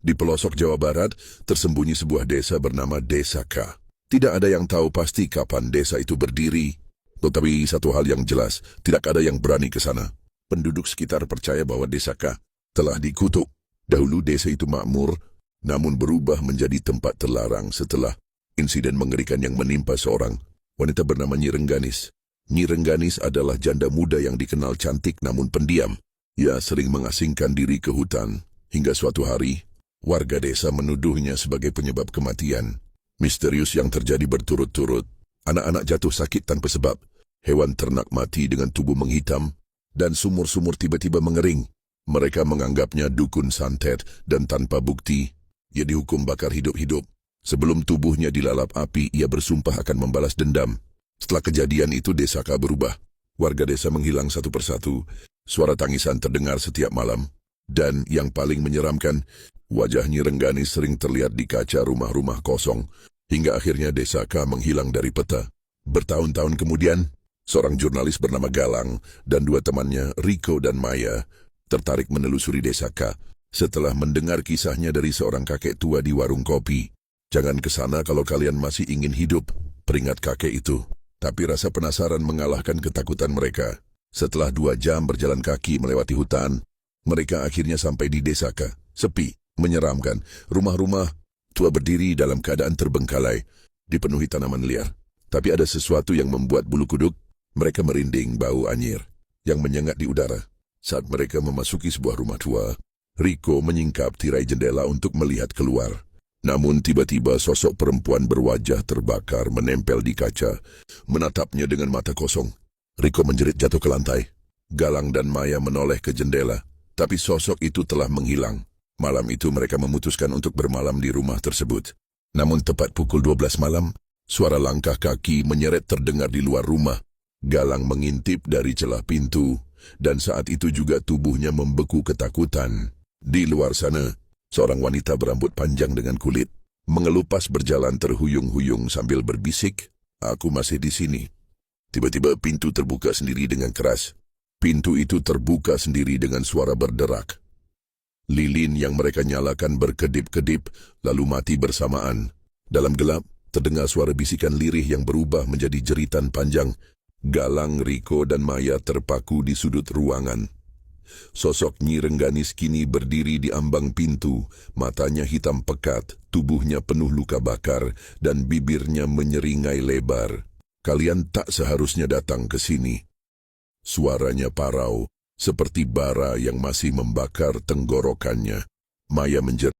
Di pelosok Jawa Barat, tersembunyi sebuah desa bernama Desa K. Tidak ada yang tahu pasti kapan desa itu berdiri. Tetapi satu hal yang jelas, tidak ada yang berani ke sana. Penduduk sekitar percaya bahwa Desa K telah dikutuk. Dahulu desa itu makmur, namun berubah menjadi tempat terlarang setelah insiden mengerikan yang menimpa seorang wanita bernama Nyi Rengganis. Nyi Rengganis adalah janda muda yang dikenal cantik namun pendiam. Ia sering mengasingkan diri ke hutan, hingga suatu hari, warga desa menuduhnya sebagai penyebab kematian misterius yang terjadi berturut-turut. Anak-anak jatuh sakit tanpa sebab, hewan ternak mati dengan tubuh menghitam, dan sumur-sumur tiba-tiba mengering. Mereka menganggapnya dukun santet dan tanpa bukti, ia dihukum bakar hidup-hidup. Sebelum tubuhnya dilalap api, ia bersumpah akan membalas dendam. Setelah kejadian itu, Desa K berubah. Warga desa menghilang satu persatu. Suara tangisan terdengar setiap malam. Dan yang paling menyeramkan, wajah Nyi Rengganis sering terlihat di kaca rumah-rumah kosong, hingga akhirnya Desa K menghilang dari peta. Bertahun-tahun kemudian, seorang jurnalis bernama Galang dan dua temannya, Riko dan Maya, tertarik menelusuri Desa K. Setelah mendengar kisahnya dari seorang kakek tua di warung kopi. Jangan ke sana kalau kalian masih ingin hidup, peringat kakek itu. Tapi rasa penasaran mengalahkan ketakutan mereka. Setelah 2 jam berjalan kaki melewati hutan, mereka akhirnya sampai di Desa K. Sepi, menyeramkan. Rumah-rumah tua berdiri dalam keadaan terbengkalai, dipenuhi tanaman liar. Tapi ada sesuatu yang membuat bulu kuduk. Mereka merinding bau anyir yang menyengat di udara. Saat mereka memasuki sebuah rumah tua, Riko menyingkap tirai jendela untuk melihat keluar. Namun tiba-tiba sosok perempuan berwajah terbakar menempel di kaca, menatapnya dengan mata kosong. Riko menjerit jatuh ke lantai. Galang dan Maya menoleh ke jendela, tapi sosok itu telah menghilang. Malam itu mereka memutuskan untuk bermalam di rumah tersebut. Namun tepat pukul 12 malam, suara langkah kaki menyeret terdengar di luar rumah. Galang mengintip dari celah pintu, dan saat itu juga tubuhnya membeku ketakutan. Di luar sana, seorang wanita berambut panjang dengan kulit, mengelupas berjalan terhuyung-huyung sambil berbisik, "Aku masih di sini." Tiba-tiba pintu terbuka sendiri dengan keras. Pintu itu terbuka sendiri dengan suara berderak. Lilin yang mereka nyalakan berkedip-kedip, lalu mati bersamaan. Dalam gelap, terdengar suara bisikan lirih yang berubah menjadi jeritan panjang. Galang, Riko, dan Maya terpaku di sudut ruangan. Sosok Nyi Rengganis kini berdiri di ambang pintu, matanya hitam pekat, tubuhnya penuh luka bakar, dan bibirnya menyeringai lebar. "Kalian tak seharusnya datang ke sini." Suaranya parau, seperti bara yang masih membakar tenggorokannya. Maya menjerit,